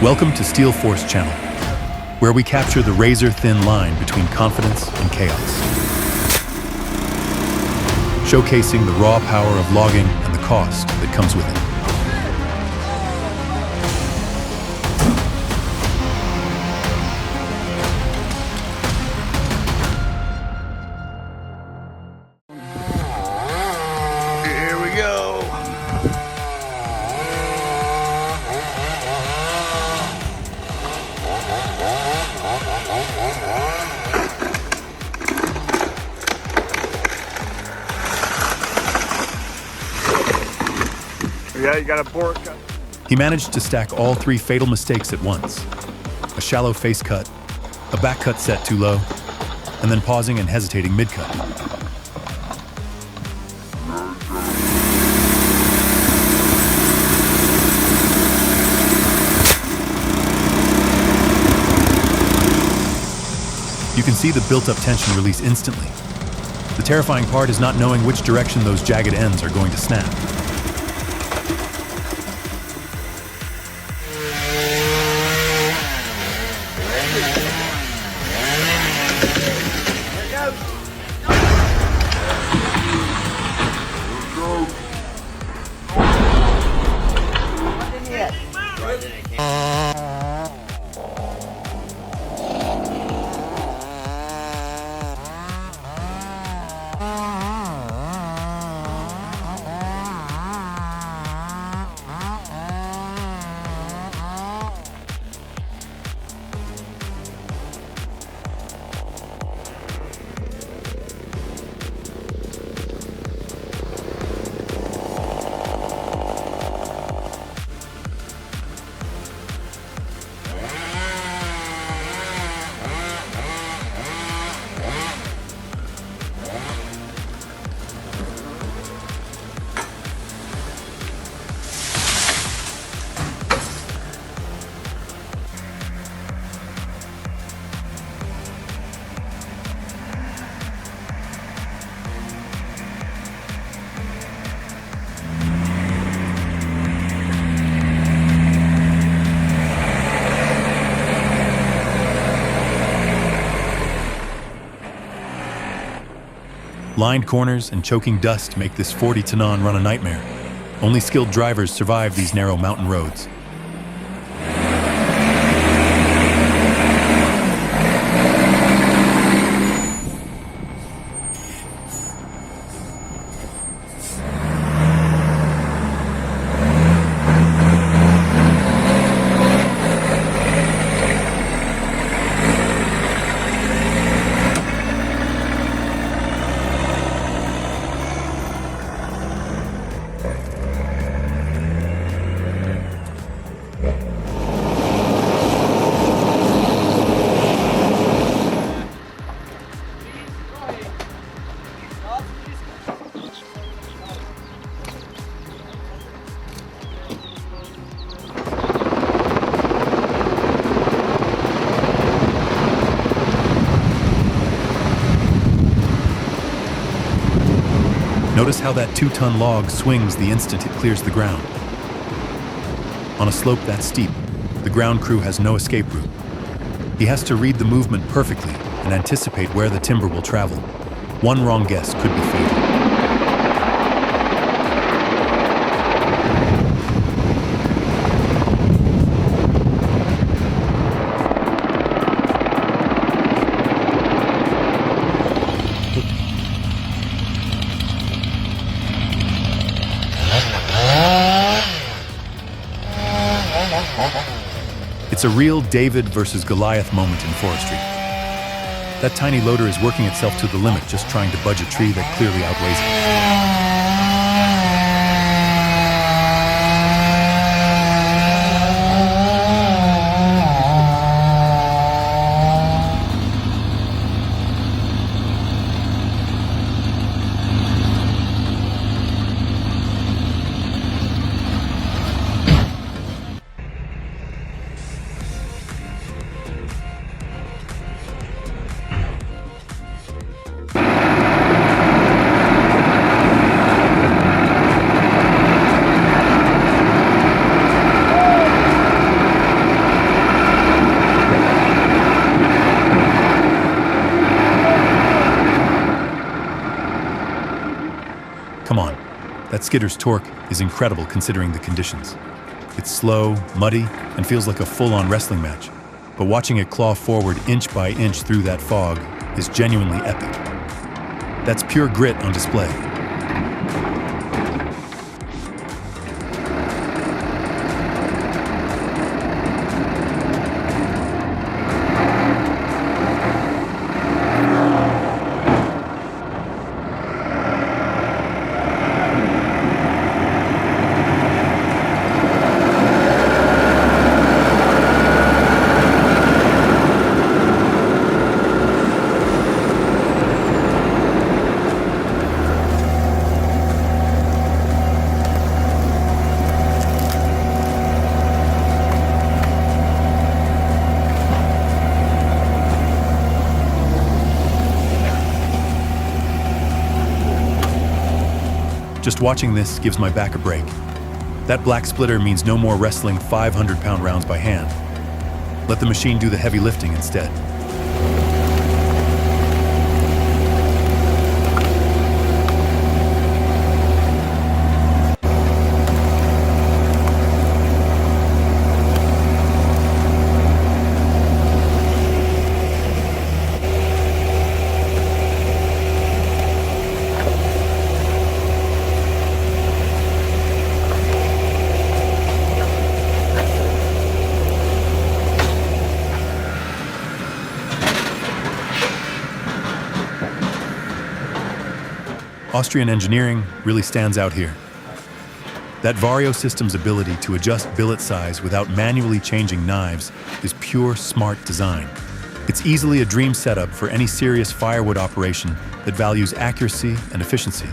Welcome to SteelForce Channel, where we capture the razor-thin line between confidence and chaos. Showcasing the raw power of logging and the cost that comes with it. Here we go. Yeah, you got a board cut. He managed to stack all three fatal mistakes at once. A shallow face cut, a back cut set too low, and then pausing and hesitating mid-cut. You can see the built-up tension release instantly. The terrifying part is not knowing which direction those jagged ends are going to snap. Lined corners and choking dust make this 40-ton run a nightmare. Only skilled drivers survive these narrow mountain roads. Notice how that 2-ton log swings the instant it clears the ground. On a slope that steep, the ground crew has no escape route. He has to read the movement perfectly and anticipate where the timber will travel. One wrong guess could be fatal. It's a real David versus Goliath moment in forestry. That tiny loader is working itself to the limit, just trying to budge a tree that clearly outweighs it. That skidder's torque is incredible considering the conditions. It's slow, muddy, and feels like a full-on wrestling match. But watching it claw forward inch by inch through that fog is genuinely epic. That's pure grit on display. Just watching this gives my back a break. That black splitter means no more wrestling 500-pound rounds by hand. Let the machine do the heavy lifting instead. Austrian engineering really stands out here. That Vario system's ability to adjust billet size without manually changing knives is pure smart design. It's easily a dream setup for any serious firewood operation that values accuracy and efficiency.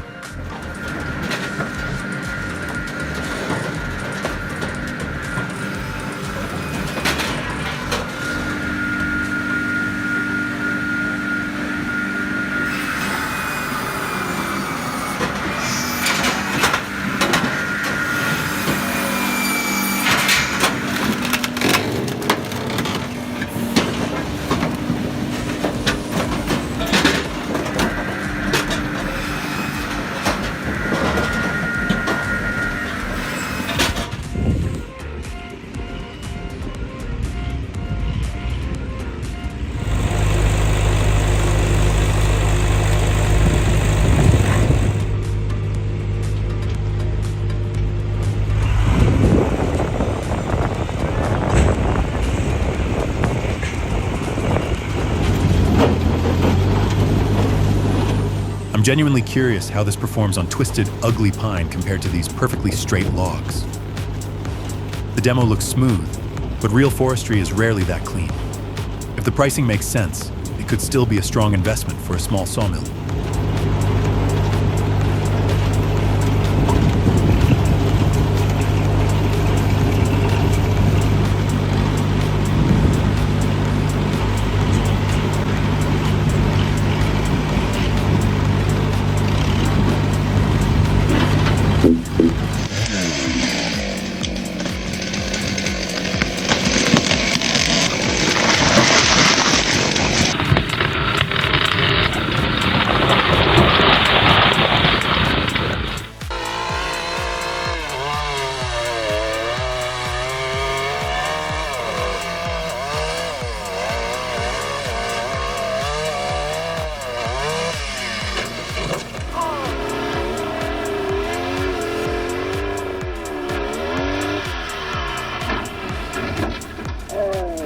I'm genuinely curious how this performs on twisted, ugly pine compared to these perfectly straight logs. The demo looks smooth, but real forestry is rarely that clean. If the pricing makes sense, it could still be a strong investment for a small sawmill.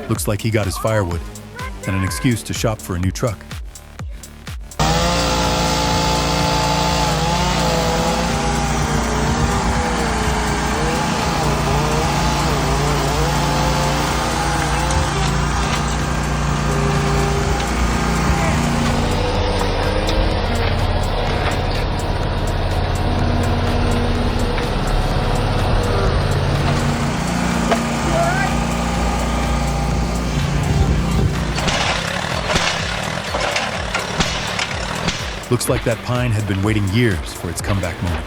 Looks like he got his firewood and an excuse to shop for a new truck. Looks like that pine had been waiting years for its comeback moment.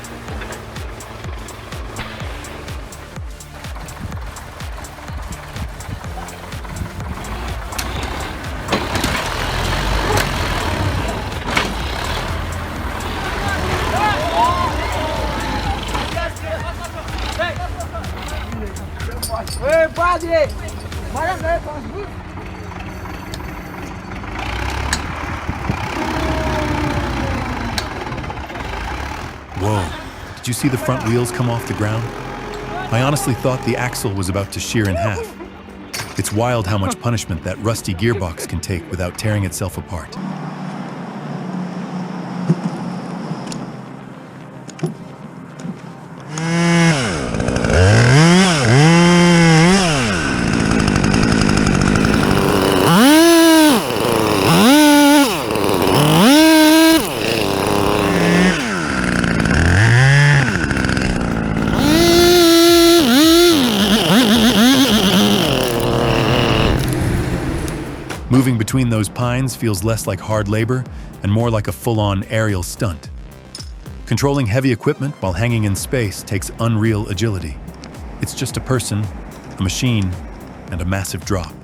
Whoa, did you see the front wheels come off the ground? I honestly thought the axle was about to shear in half. It's wild how much punishment that rusty gearbox can take without tearing itself apart. Moving between those pines feels less like hard labor and more like a full-on aerial stunt. Controlling heavy equipment while hanging in space takes unreal agility. It's just a person, a machine, and a massive drop.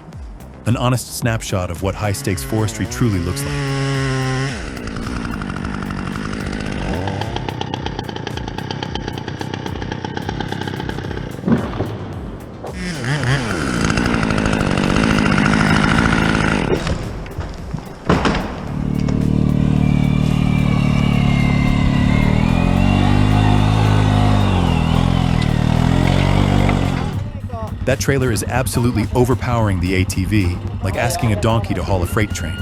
An honest snapshot of what high-stakes forestry truly looks like. That trailer is absolutely overpowering the ATV, like asking a donkey to haul a freight train.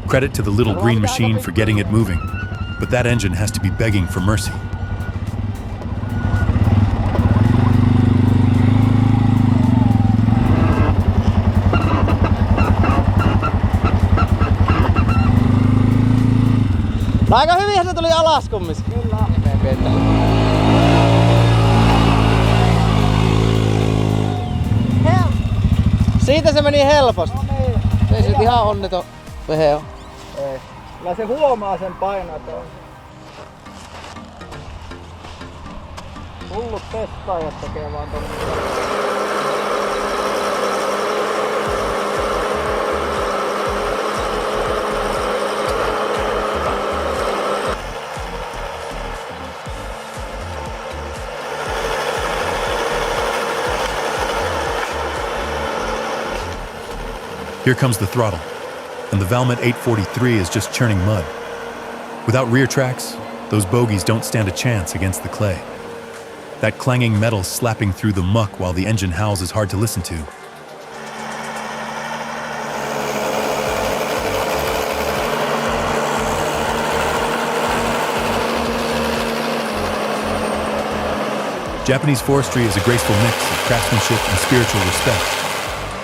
Credit to the little green machine for getting it moving, but that engine has to be begging for mercy. Aika hyvin se tuli alas kumminkin. Kyllä. Siitä se meni helposti. No niin. Ei se ihan onneton vehe on. Ei. Kyllä se huomaa sen painoton. Hullut testaajat tekee vaan tommoista. Here comes the throttle, and the Valmet 843 is just churning mud. Without rear tracks, those bogies don't stand a chance against the clay. That clanging metal slapping through the muck while the engine howls is hard to listen to. Japanese forestry is a graceful mix of craftsmanship and spiritual respect.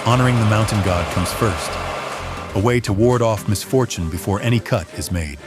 Honoring the mountain god comes first, a way to ward off misfortune before any cut is made.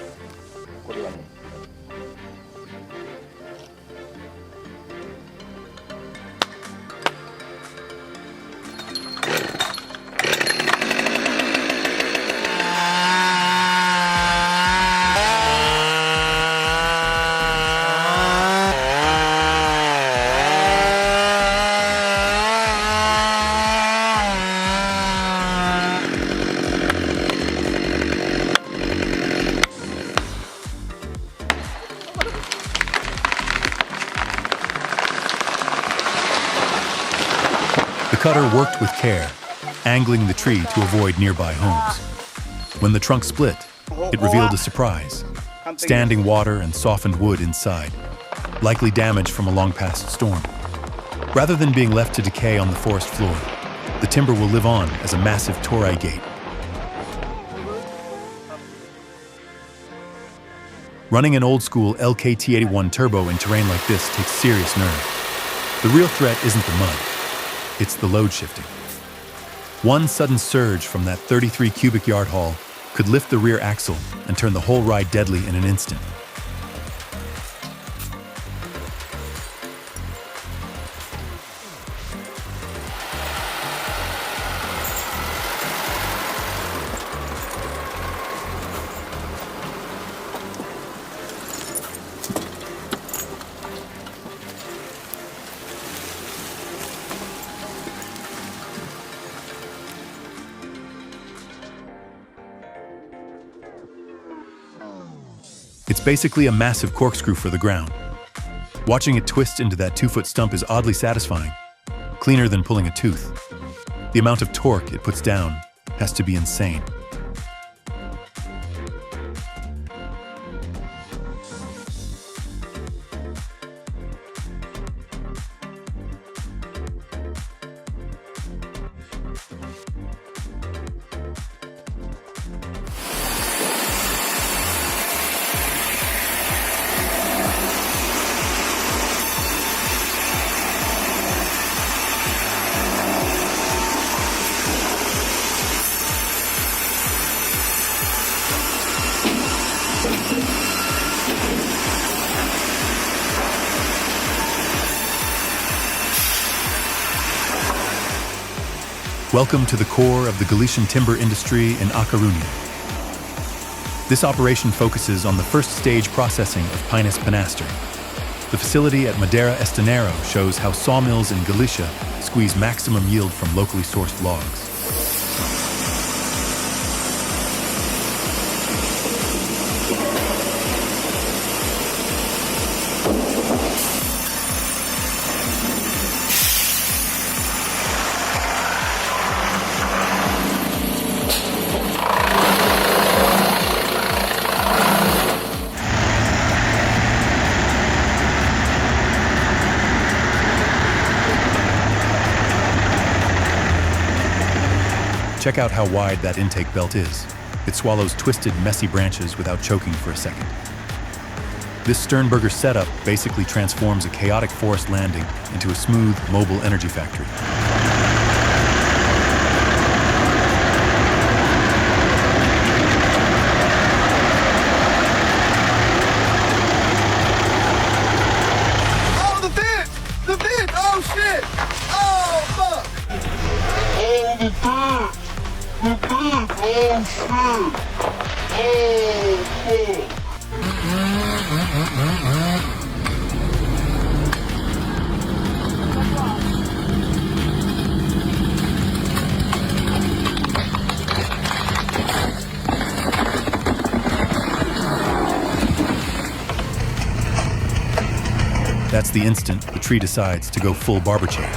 The cutter worked with care, angling the tree to avoid nearby homes. When the trunk split, it revealed a surprise: standing water and softened wood inside, likely damage from a long-past storm. Rather than being left to decay on the forest floor, the timber will live on as a massive torii gate. Running an old-school LKT81 turbo in terrain like this takes serious nerve. The real threat isn't the mud, it's the load shifting. One sudden surge from that 33 cubic yard haul could lift the rear axle and turn the whole ride deadly in an instant. It's basically a massive corkscrew for the ground. Watching it twist into that 2-foot stump is oddly satisfying. cleaner than pulling a tooth. The amount of torque it puts down has to be insane. Welcome to the core of the Galician timber industry in A Coruña. This operation focuses on the first stage processing of Pinus pinaster. The facility at Madera Estanero shows how sawmills in Galicia squeeze maximum yield from locally sourced logs. Check out how wide that intake belt is. It swallows twisted, messy branches without choking for a second. This Sternberger setup basically transforms a chaotic forest landing into a smooth, mobile energy factory. Oh, the vent! The vent! Oh, shit! Oh, fuck! Oh, the vent! The vent! Oh, shit! Oh, fuck! That's the instant the tree decides to go full barber chair.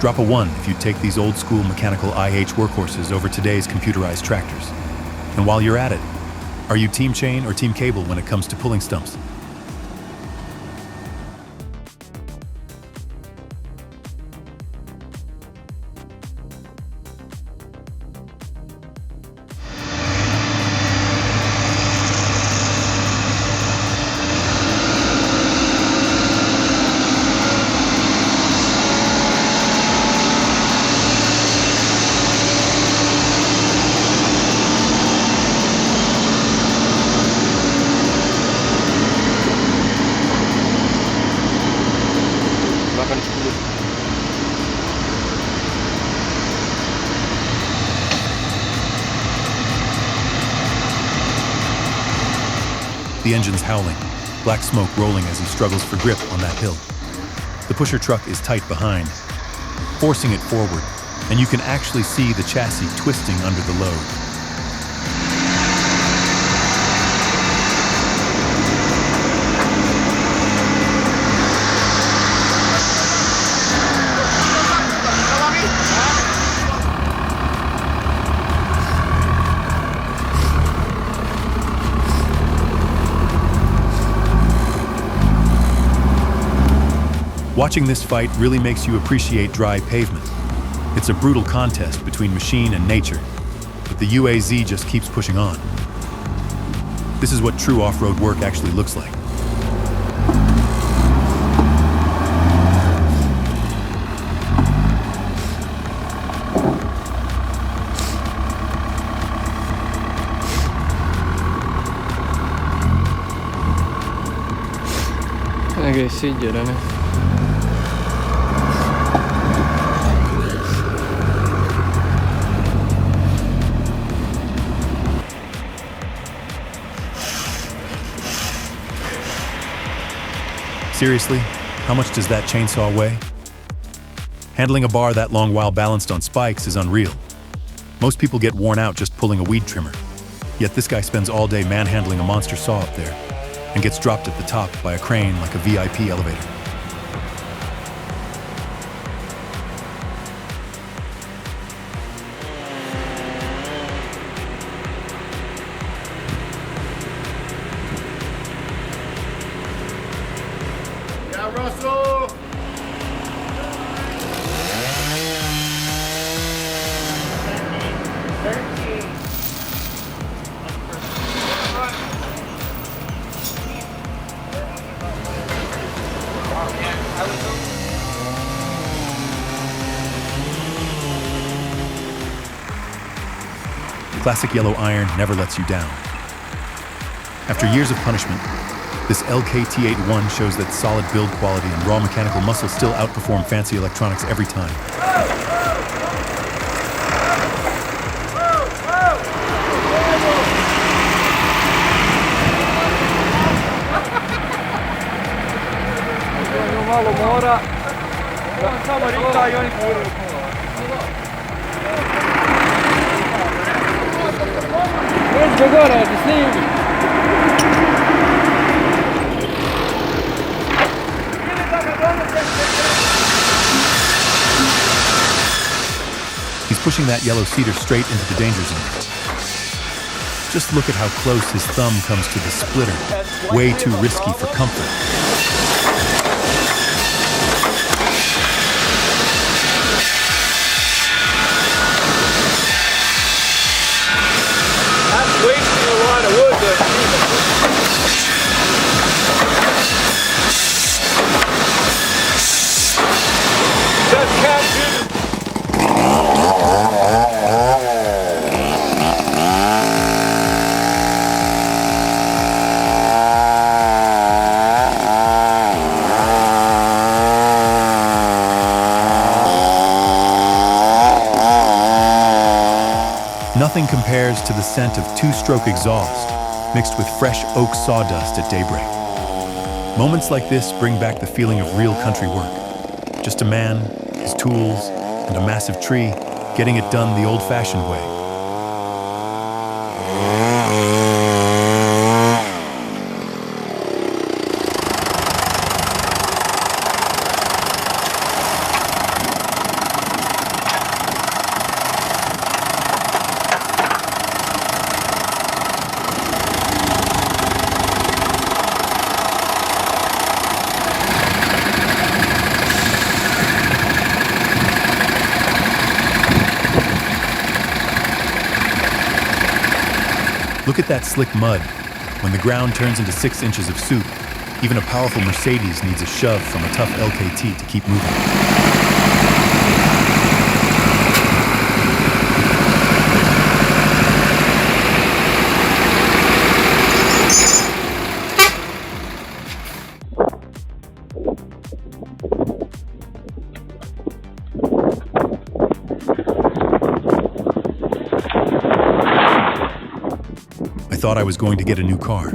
Drop a 1 if you take these old-school mechanical IH workhorses over today's computerized tractors. And while you're at it, are you team chain or team cable when it comes to pulling stumps? The engine's howling, black smoke rolling as he struggles for grip on that hill. The pusher truck is tight behind, forcing it forward, and you can actually see the chassis twisting under the load. Watching this fight really makes you appreciate dry pavement. It's a brutal contest between machine and nature, but the UAZ just keeps pushing on. This is what true off-road work actually looks like. Che siglierane. Seriously, how much does that chainsaw weigh? Handling a bar that long while balanced on spikes is unreal. Most people get worn out just pulling a weed trimmer. Yet this guy spends all day manhandling a monster saw up there and gets dropped at the top by a crane like a VIP elevator. Yeah, Russell! Classic yellow iron never lets you down. After years of punishment, this LKT81 shows that solid build quality and raw mechanical muscle still outperform fancy electronics every time. Malo mora. Samo rita i oni kuraju. Let's go gore, da snimi. He's pushing that yellow cedar straight into the danger zone. Just look at how close his thumb comes to the splitter. Way too risky for comfort. That's wasting a lot of wood there. Just can't do this. Nothing compares to the scent of two-stroke exhaust mixed with fresh oak sawdust at daybreak. Moments like this bring back the feeling of real country work. Just a man, his tools, and a massive tree getting it done the old-fashioned way. Look at that slick mud. When the ground turns into 6 inches of soup, even a powerful Mercedes needs a shove from a tough LKT to keep moving. I thought I was going to get a new car.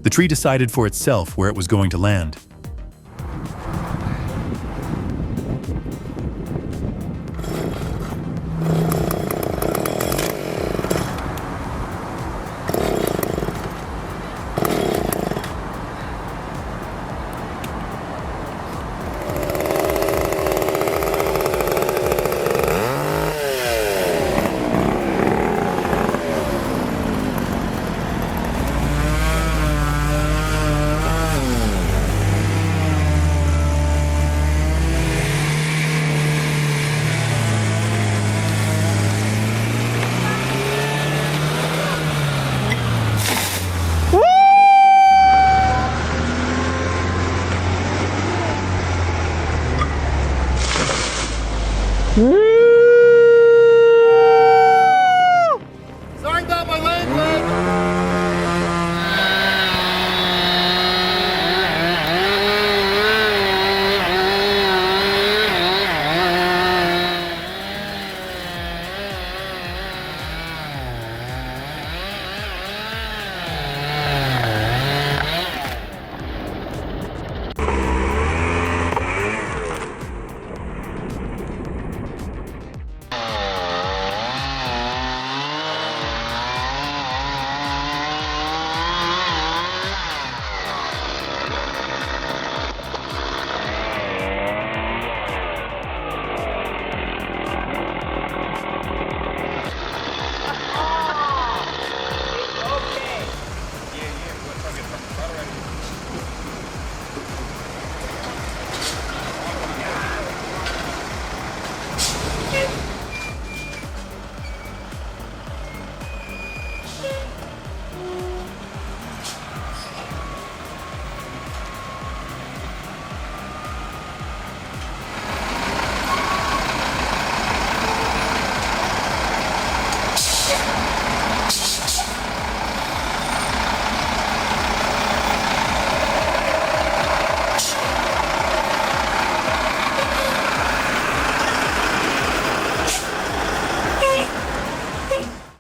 The tree decided for itself where it was going to land.